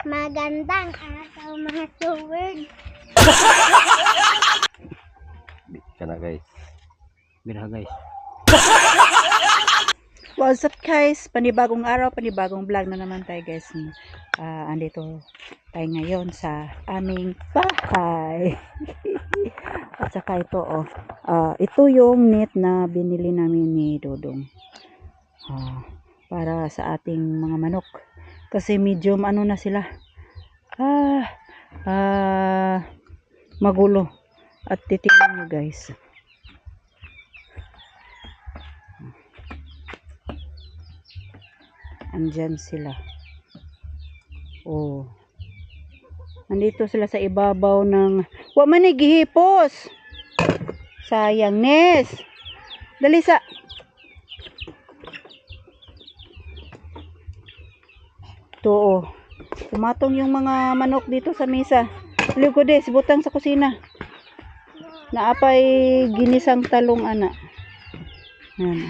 Magandang araw mga tuwid. Kana guys. Bira guys. What's up guys? Panibagong araw, panibagong vlog na naman tayo guys. Andito tayo ngayon sa aming bahay. At saka ito ito yung net na binili namin ni Dodong. Para sa ating mga manok. Kasi medium ano na sila. Magulo. At titingnan nyo guys. Andyan sila. Nandito sila sa ibabaw ng... Wa man ni gihipos. Sayang, Nes. Dali sa... Ito, Tumatong yung mga manok dito sa mesa. Ligodes, butang sa kusina. Naapay ginisang talong ana. Yan.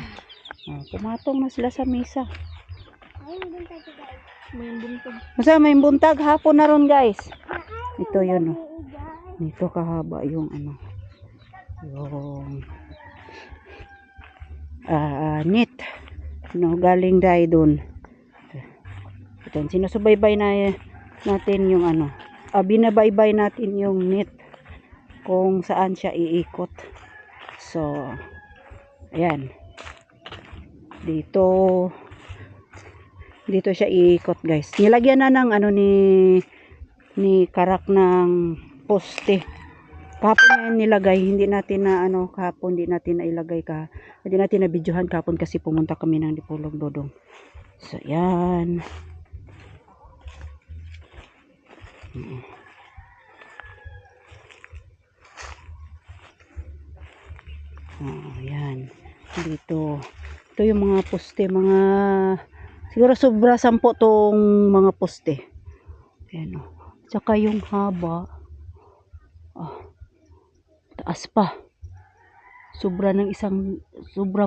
Tumatong na sila sa mesa. Masa may buntag hapon na ron guys. Ito yun Ito kahaba yung ano. Yung net. Galing dahil dun. Ito, sinusubaybay natin yung ano. Binabaybay natin yung net. Kung saan siya iikot. So, ayan. Dito siya iikot guys. Nilagyan na ng ano ni karak ng poste. Kahapon na yan nilagay. Hindi natin na ano kahapon. Hindi natin na ilagay hindi natin na videohan kahapon kasi pumunta kami ng Dipolog Dodong. So yan. Yan. Dito. Ito yung mga poste. Siguro sobra 10 tong mga poste. Ayan Tsaka yung haba. Taas pa. Sobra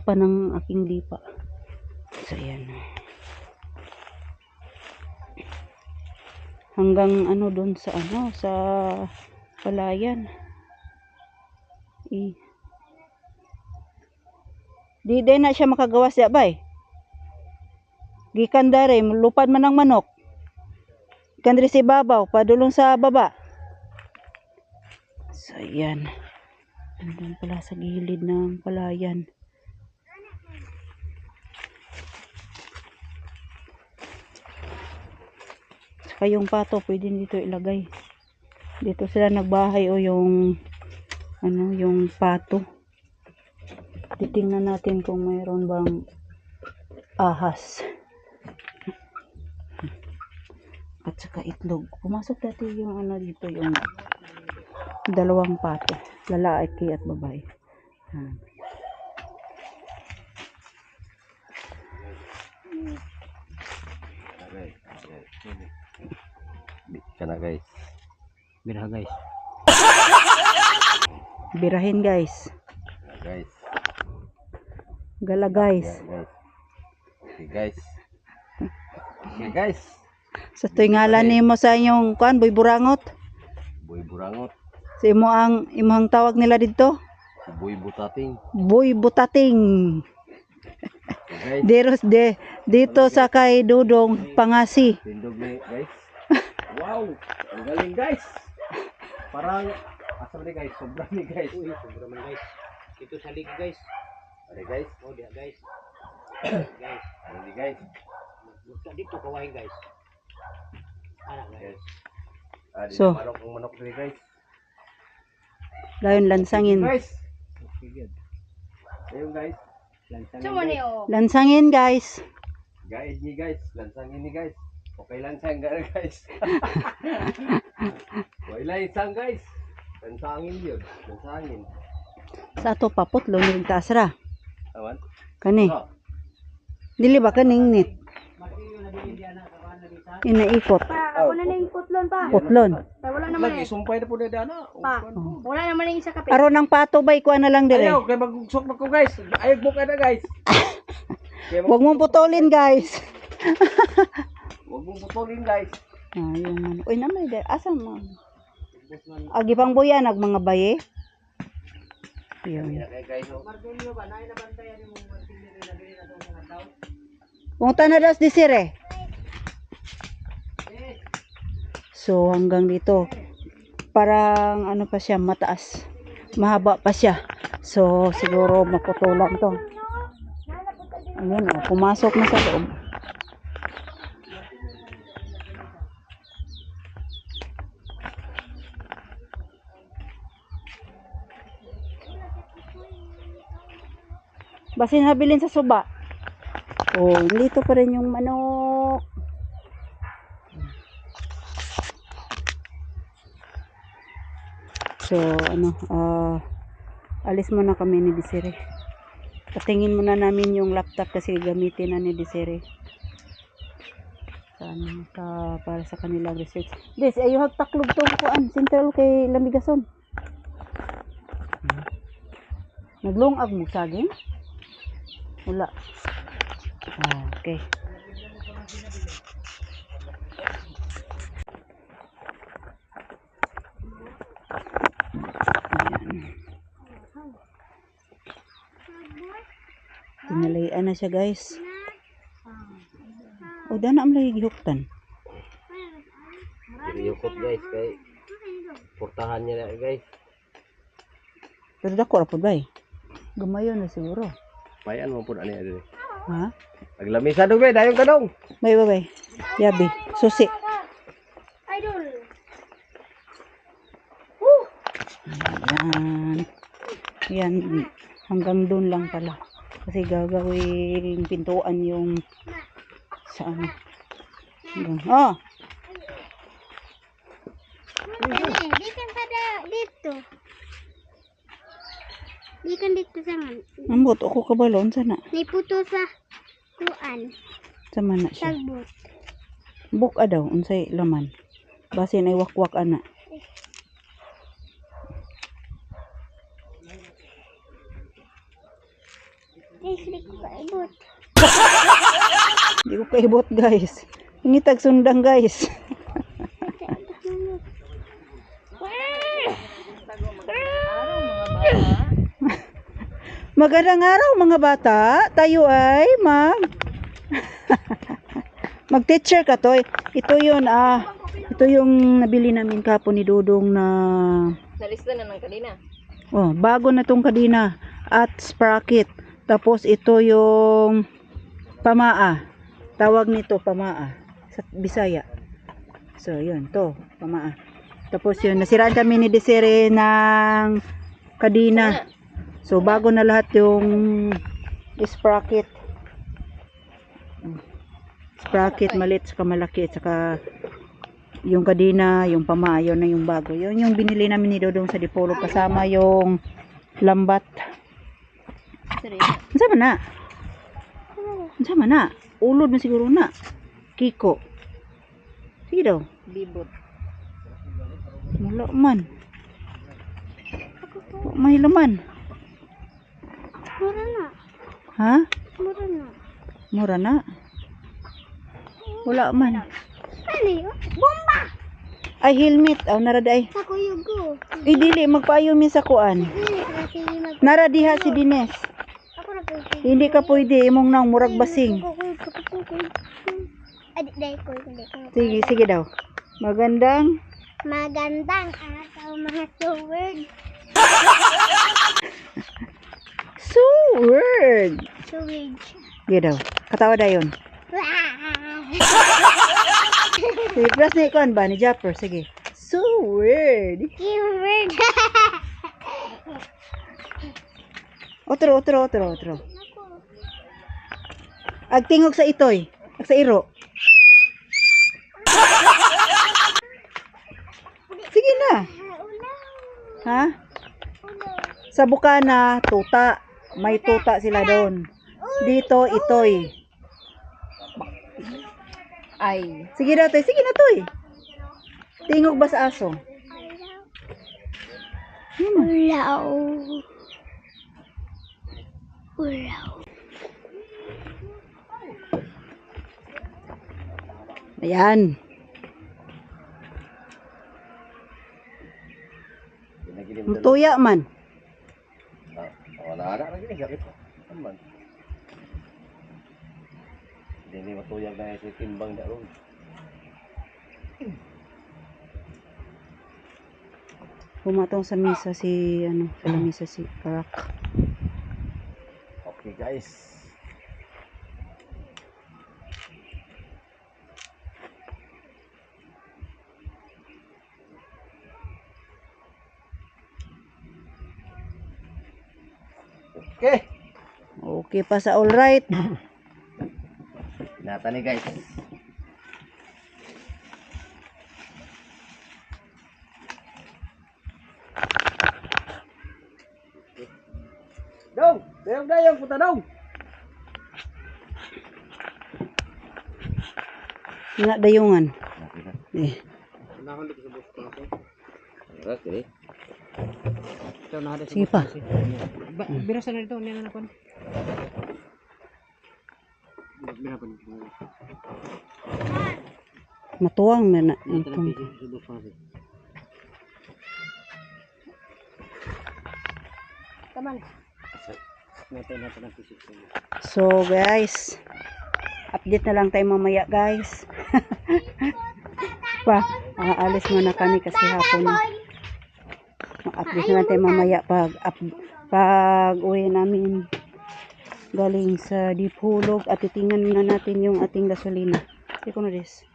pa ng aking lipa. So ayan. Hanggang ano doon sa palayan. Di na siya makagawas siya bay. Gikan dare lupad man ang manok. Gikan diri sa ibabaw, padulong sa baba. So yan. Andun pala sa gilid ng palayan. Saka yung pato pwede dito ilagay. Dito sila nagbahay yung pato. Titingnan natin kung mayroon bang ahas. At saka itlog. Pumasok dati yung dito yung dalawang pato. Lalaki at babae. Kana guys. Bira guys. Birahin guys. Guys. Gala guys. Okay guys. Okay guys. Sa tuwing ngalan nimo sa inyong boy burangot. Boy burangot. Sa imong tawag nila dito? Boy butating. Boy butating. Okay, dito sa kay Dodong Pangasi. Tindog ni guys. Wow, ang galing guys. Parang asam ni guys, sobra ni guys. Uy, sobra man guys. Ito sa lig guys. Ada guys. Oh, dia guys. Guys, ada ni guys. Buka dito kawain guys. Ana guys. So, manok ni guys. dayon lansangin. Guys. Ayun guys. Lansangin. Lansangin guys. Guys ni guys, lansangin ni guys. Okay lansang guys. Wala lansang guys. Lansangin yun. Lansangin. Sa ato papot lo ning taas ra. Awan. Kani. Dili ba kaning net? Inaikot. Wala na yung putlon pa. Putlon. Wala naman Lagi sumpay na po na dana. Wala naman yung isa kape. Aron ng pato bay kuha na lang dire. Ayaw, kaya magsok na ko guys. Ayaw buka na guys. Huwag mong putulin guys. Huwag mong putulin guys. Ah, yung ano. Uy, namay day. Asa mo? Agi pang buya nag mga baye. Yun. Guys, oh. Punta na das di sire. So hanggang dito. Parang ano pa siya, mataas. Mahaba pa siya. So siguro maputulan to. Ayun, oh, pumasok na sa loob. Basin habilin sa suba. Oh, dito pa rin yung manok. So, ano, alis muna kami ni Desiree. Patingin muna namin yung laptop kasi gamitin na ni Desiree. Para sa kanilang research. Des, ayo hagtaklog to kuan sentral kay Lamigason. Naglungag mo saging? Wala. Ah, okay. Tinalayan na siya, guys. O, dana am lagi gihuktan. Yukot guys, kay portahan niya na guys. Pero dako ra pud bay. Gamayon na siguro. Payan mo pud ani adiri. Ha? Aglamisa dong be, dayon ka dong. Bay bay. Yabi, susi. Idol. Yan. Yan. Hanggang doon lang pala. Kasi gagawing pintuan yung sa ano. Oh! Di kan pada dito. Di kan dito sangan. Ambot ako kabalon sana. Niputo sa kuan. Sa mana siya. Sagbot. Buk daw unsay laman. Basin ay wakwak ana. Di ko kaibot. Di ko kaibot, guys. Ingitag sundang, guys. Magandang araw mga bata. Tayo ay mag-teacher ka to. Ito yung nabili namin kapon ni Dudong na Nalista na ng kadina. oh, bago na tong kadina at sprocket. Tapos ito yung pamaa. Tawag nito pamaa sa Bisaya. So yun, to pamaa. Tapos yun, nasiraan kami ni Desiree ng kadina. So bago na lahat yung sprocket. Sprocket maliit saka malaki at saka yung kadina, yung pamaa, yun na yung bago. Yun yung binili namin ni Dodong sa Dipolog kasama yung lambat. Sama na. Sama na. Ulod na siguro na. Kiko. Sige daw. Bibot. Mula man. May laman. Mura na. Ha? Mura na. Mura na. Wala man. Ano yun? Bomba! Ay, helmet. Aw, narada ay. Sa kuyog ko. Dili, magpaayo mi sa kuan. Kasi mag... Naradiha si Dines. Ako na pwede. Hindi ka pwede. Imong nang murag basing. Sige, sige daw. Magandang. Magandang araw mga steward. Sword. Steward. Sige daw. Katawa dayon. Sige, plus na ikuan ba ni Japper? Sige. Sword. Steward. Otro. Agtingog sa itoy. Ag sa iro. Sige na. Ha? Sa Bukana, tuta. May tuta sila doon. Dito, itoy. Ay. Sige na, toy. Sige na, toy. Tingog ba sa aso? Ulaw. Ulaw. Ayan. Tuya man. Wala lagi ni sakit. Aman. Hindi matuyag na si timbang na ron. Pumatong sa misa si sa lamisa si Karak. Okay guys. Okay. Okay pa sa all right. Nata ni guys. Dong, dayong puta dong. Nga dayungan. Eh, Okay. sige pa. Birasan na dito, niya na kon. Matuwang na itong. So guys, update na lang tayo mamaya guys. Aalis muna kami kasi hapon na. Update na lang tayo mamaya pag uwi namin galing sa Dipolog at titingnan muna natin yung ating gasolina. Hindi ko na this.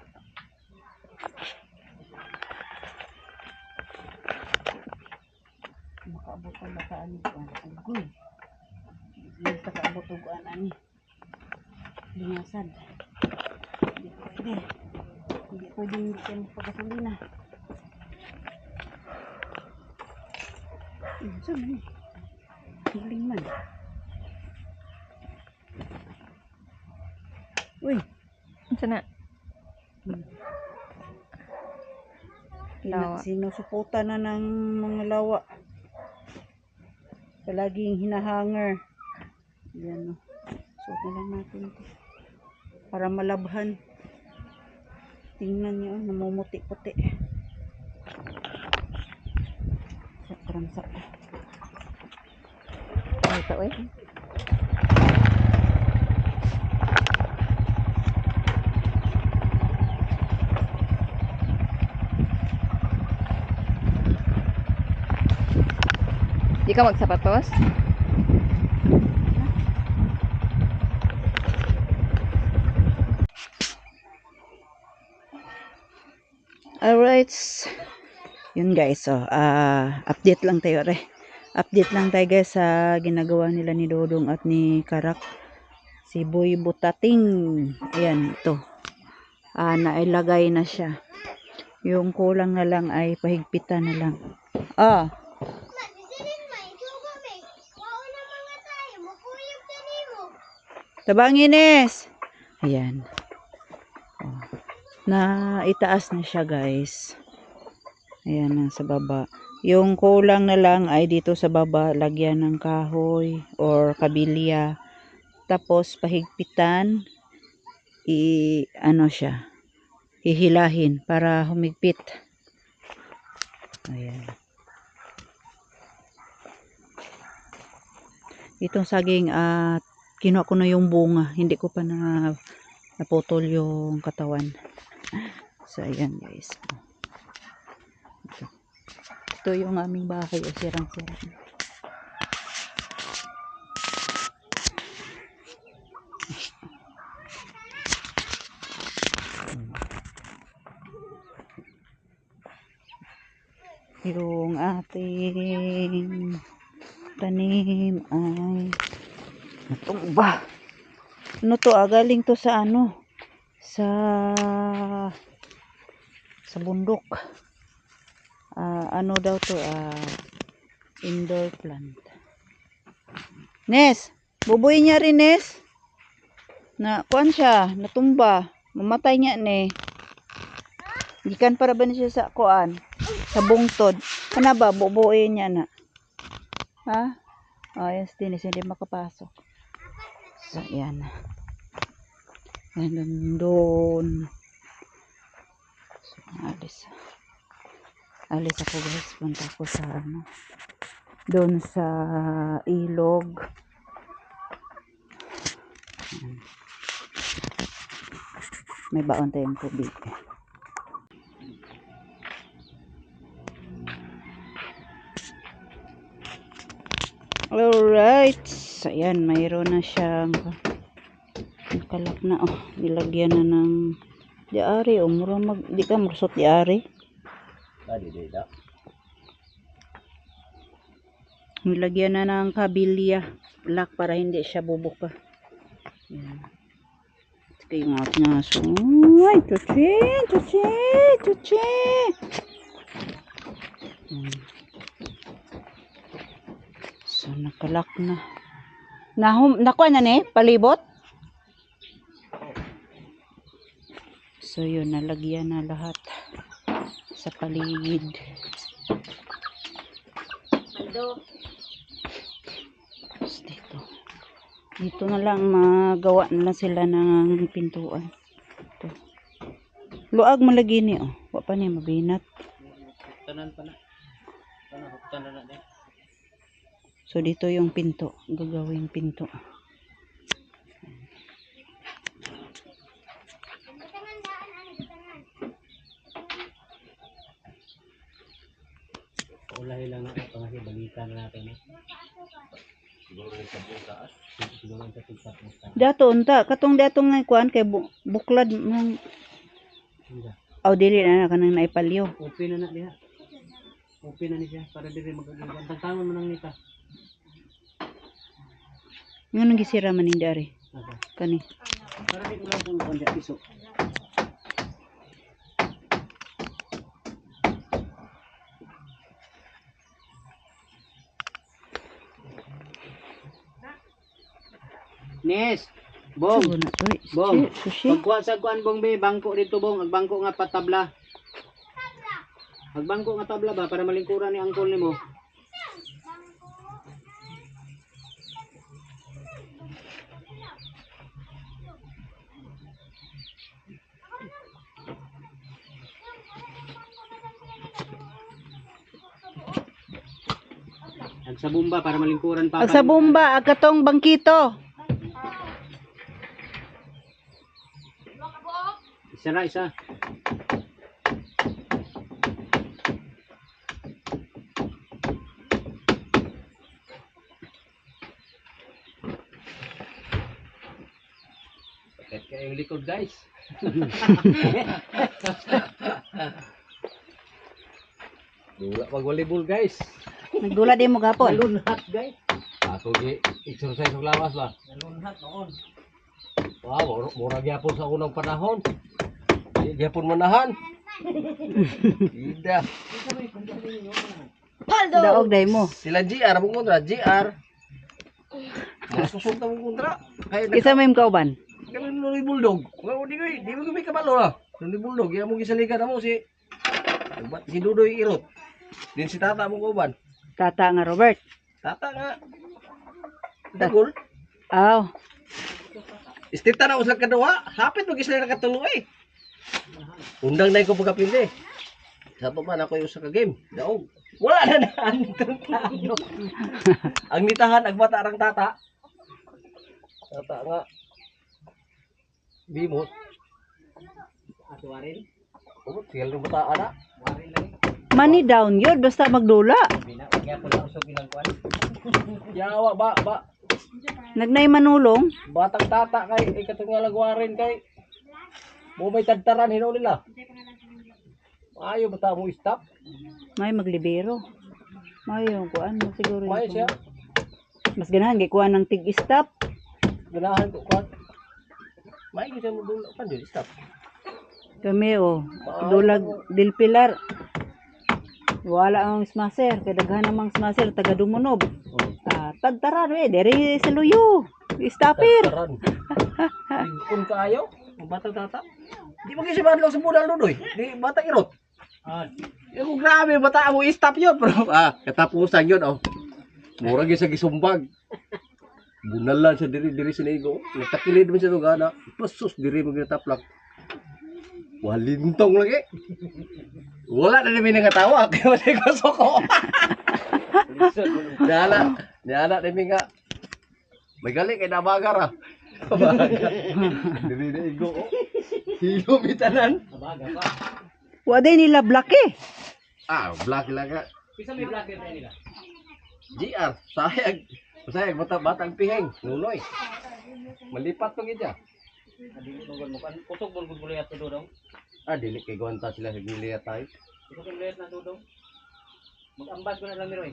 Makaabot ang bataan ko. Agoy. Hindi ka kaabot ang buwan ani. Lingasad. Hindi pwede. Hindi pwede hindi kayo magpagasolina. Saan man eh? Hiling man. Uy. Sana. Lawa. Sinusuputan na ng mga lawa. Palaging hinahanger. Yan o. Suot na lang natin ito. Para malabhan. Tingnan nyo, namumuti-puti. Sakramsak. Ito eh. Di ka magsapatos? Alright. Yun guys. So, update lang tayo re. Update lang tayo guys sa ginagawa nila ni Dodong at ni Karak. Si Boy Butating. Ayan, ito. Nailagay na siya. Yung kulang na lang ay pahigpitan na lang. Tabang Ines. Ayan. Na itaas na siya guys. Ayan na sa baba. Yung kulang na lang ay dito sa baba. Lagyan ng kahoy or kabilya. Tapos pahigpitan. Siya. Hihilahin para humigpit. Ayan. Itong saging kinuha ko na yung bunga. Hindi ko pa naputol yung katawan. So ayan guys. Ito yung aming bahay. Sirang-sirang. Yung ating tanim ay natumba. Ano to? Galing to sa sa bundok. Ano daw to? Indoor plant. Nes, bubuhay niya rin Nes. Kuan siya, natumba. Mamatay niya ni. Gikan para ba niya sa kuan? Sa bungtod. Kana ba bubuhay niya na? Ha? Yes, Dennis, hindi makapasok. So, yan. Yan doon. So, alis. Alis ako guys, punta ako sa ano, doon sa ilog. Ayan. May baon tayong tubig. Alright. Ayan, mayroon na siyang nakalak na. Oh, nilagyan na ng diari. O, mura di ka marusot diari. Di da. Nilagyan na ng kabilya. Lock para hindi siya bubuka. Ayan. Ito yung ating aso. Ay, tuchi, tuchi, tuchi. Ayan. So, nakalak na. Nakuha na ni? Palibot? So, yun. Nalagyan na lahat sa paligid. Tapos dito. Dito na lang magawa na lang sila ng pintuan. Ito. Luag malagi ni. Oh. Wa pa niya mabinat. Tanan pa na. Tanan na din. So, dito yung pinto. Gagawing pinto. Ulahi lang na ito kasi balita na natin. Siguro rin sa taas. Siguro rin sa taas. Dato, unta. Katong datong nga kuan kay buklad. Aw, dili na kanang naipalyo. Open na diha. Open na niya para dili magagawan. Tagtangon mo nang nita. Nga nang gisira man hindi ari. Kani. Para di ko lang kung kanya piso. Nes, Bong, Sugo na to. Bong. Sushi. pagkuha sa kuan Bong be, bangko dito Bong, agbangko nga patabla. Agbangko nga tabla ba para malingkuran ni angkol nimo. Ag sa bomba para malingkuran pa. Ag sa bomba, ag katong bangkito. Isa na isa. Sakit kayong likod guys. Dula pag volleyball guys. Nagdula din mo gapon. Nalunhat guys. Ako gi exercise ng lawas ba? Nalunhat noon. Wow, mura gyapon sa unang panahon. Di gyapon manahan. Ida. Daog day mo. Sila GR mo kontra, GR. Masusog ta mo kontra. Kay Isa may kauban. kami nuloy bulldog. Ngao di mo kami kabalo na. Nuloy bulldog, ya mo gisalikan na mo si si Dudoy Irot. Din si Tata mo kuban. Tata nga Robert. Tata nga. Dagol. Aw. Istita na usag kadua, hapit mo gisali na katulo eh. Undang na ko pagkapili. Sa pa man ako yung usa ka game. Daog. Wala na naan tantano. Ang nitahan agbata arang tata. Tata nga. Bimot. Atuwarin. Oh, tinggal ng bata ana. Warin lang. Money down yun, basta magdula. Bina, kaya ko lang usog ilang kuan. Yawa ba. Nagnay manulong. Batang tata kay ikatunga lagwarin kay mo may tadtaran hino nila. Ayo bata mo stop. May maglibero. May yung kuan mo siguro. May siya. Mas ganahan kay kuan ng tig-stop. Ganahan ko kuan. May gisa mo dulo kan di stop. Kami dulag Del Pilar. Wala ang smasher, kay daghan namang smasher taga Dumunob. Tagtaran dere sa luyo. Stopper. Tadtaran. Kun kaayo, batang tata. Di mo gisi madlong sa budal Dudoy. Di bata Irot. Yung grabe bata mo stop yun bro. Katapusan yun Mura gyud sa gisumbag. Bunalan sa diri sinigo. Nagtakilid man sa tugana. Pasus diri mo ginataplak. Walintong lagi. Wala na namin nangatawa. Kaya wala ko soko. Diana namin nga. May gali kay nabagar ah. Nabagar. Dili na igo. Hilo bitanan. Nabagar pa. Wa day nila black eh. Ah, black lang ka. Bisa may black tayo nila. GR, sayag. Sayag, batang piheng. Nunoy. Malipat to gidya. Adili tungkol mo kan putok bol guluyat to dong. Ah, dili kay gwanta sila sa giliya tayo. Putok guluyat na to dong. Mag-ambas ko na lang miroy.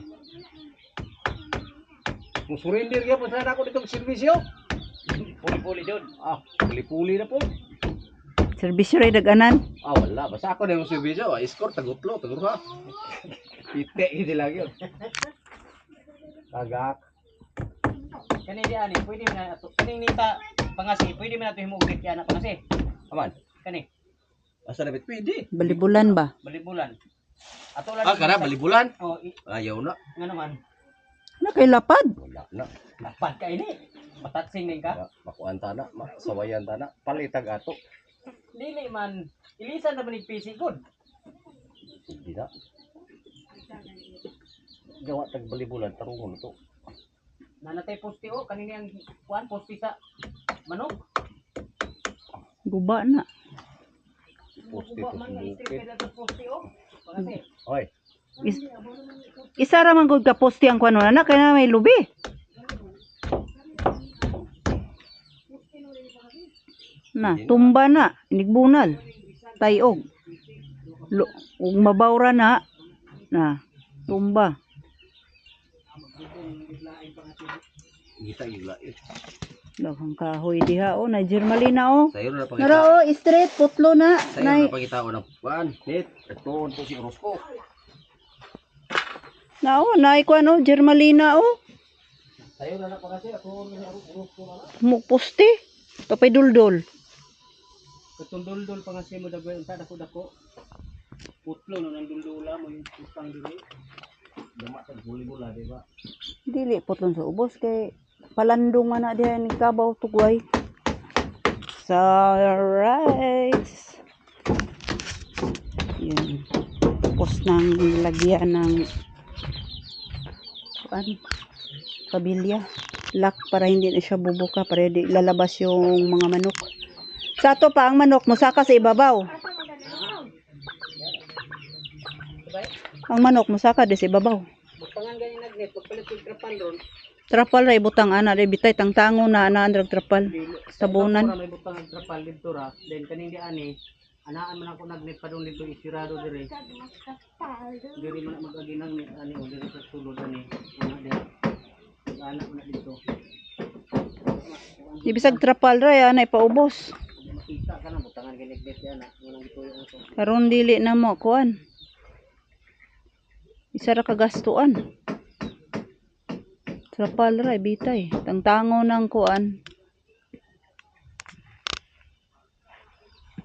Kung surrender ka, punta na ako dito sa servisyo. Puli-puli jud. Ah, puli-puli na po. Serbisyo ray daganan. Ah, wala. Basta ako na yung servisyo. Escort, tagutlo, tagurha. Pite, hindi lang yun. Tagak. Kani di ani, pwede mo na ato. Kani nita pangasi, pwede mo na to himugit ya na pangasi. Aman. Kani Asa na pwede. Balibulan ba? balibulan. Ato lang. Ah, kana, balibulan. Oh, Ayaw na. nga naman. Na kay lapad. Wala na. Lapad ka ini. Matatsing din ka. Makuan tana, sawayan tana. Palitag ato. Dili man. Ilisan na ba ni PC good? Hindi na. Gawa tag balibulan, tarungon ito. Nanatay posti o kanini ang kuan posti sa manok. Guba na. Posti Kuba to man nga sumukit. istrip ka posti o. Pangasi. Oy, Is, isa ra man gud ka poste ang kuno na kay na may lubi. Na, tumba na, inigbunal. Tayog. Ug mabawra na. Na, tumba. ngita ila. Daghang kahoy diha o, na Germalina o. Sayo na pangita. Nara o, straight putlo na. Sayo Nay, na pangita ng kuan. Nit, ito to si Rosco. na o, nay kuan o, Germalina o. Sayo na pangasi ato ni urus ko na. Mukposte. Tapay duldol. Katundul-dul pangasi mo dagway unta dako-dako. Putlo no nang duldula mo yung putang dili. Dama sa buli-bula, di ba? Dili putlon sa ubos kay palandong man na diha ni Kabaw Tugway. Sunrise. Yun. Tapos nang lagyan ng kabilya. Lock para hindi na siya bubuka para di lalabas yung mga manok. Sa ato pa ang manok musaka sa ibabaw. Ang manok musaka di sa ibabaw. Magpangan ganyan nagnet, pagpalit yung trapal ron. Trapal ray butang ana ray bitay tangtango na andrag trapal. Tabunan. May butang ang trapal dito ra. Then kaning di ani, anaan man ako nagnet pa dong dito isirado dire. Diri man mag-agi nang ani o diri sa sulod ani. Ana dire. Anak man dito. Ibisag trapal ray ana ipaubos. Makita ka na butangan ginignet yan na. Nang dito yung ato. Karon dili na mo kuan. Isa ra kagastuan. Trapal ray bitay. Tangtango ng kuan.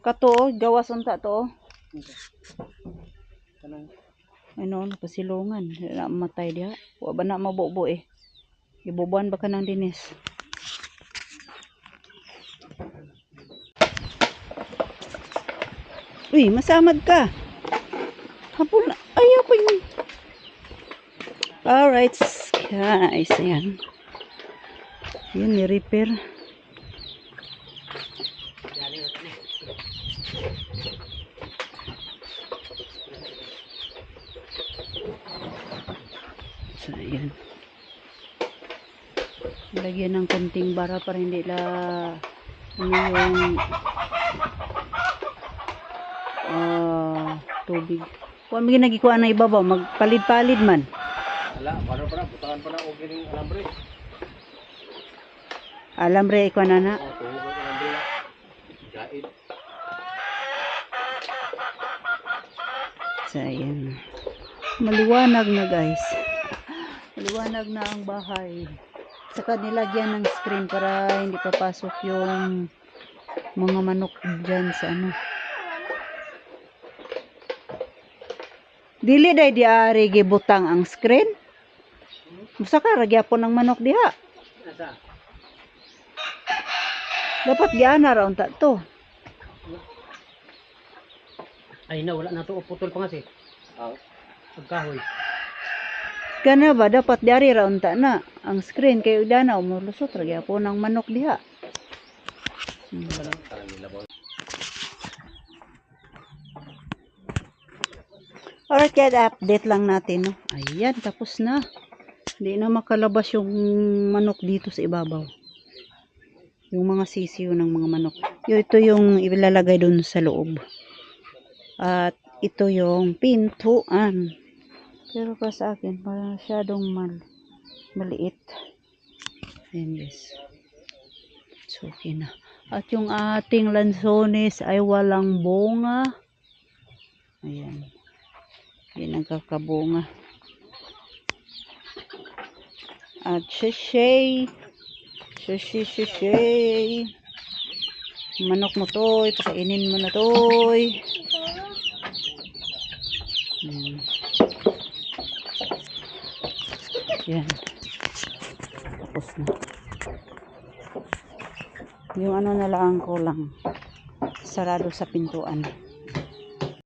Kato gawas unta to. Kanang Ano napasilungan. Na matay diha. Wa ba na mabubo eh. Ibubuan ba ka ng dinis? Uy, masamad ka. Hapon na. Ayaw ko yun. Alright, guys. Ayan. Yun, ni-repair. So, ayan. Lagyan ng konting bara para hindi la ano yung tubig. Kung may nagikuha na ibabaw, magpalid-palid man. Wala, paano pa na, butangan pa na o gining alambre. Alambre, ikaw na na. O, tuho ko alambre na. Gaid. So, ayan. Maliwanag na guys. Maliwanag na ang bahay. Saka nilagyan ng screen para hindi papasok yung mga manok dyan sa ano. Dili day di ari gibutang ang screen. Musa ka ragyapon ng manok diha. nasa. Dapat giana ra unta to. Ay na, wala na to. Putol pa nga si. Pagkahoy. Kana ba dapat diari ra unta na ang screen kay dana umulusot ra gyapon ang manok diha. Alright, kaya update lang natin, no? Ayan, tapos na. Hindi na makalabas yung manok dito sa ibabaw. Yung mga sisiyo ng mga manok. Ito yung ilalagay dun sa loob. At ito yung pintuan. Pero pa sa akin, masyadong maliit. Ayan, guys. So, okay na. At yung ating lansones ay walang bunga. Ayan. Hindi nagkakabunga. At shay. Manok mo toy, pakainin mo na toy. Yan. Tapos na. Yung ano na lang ko lang. Sarado sa pintuan.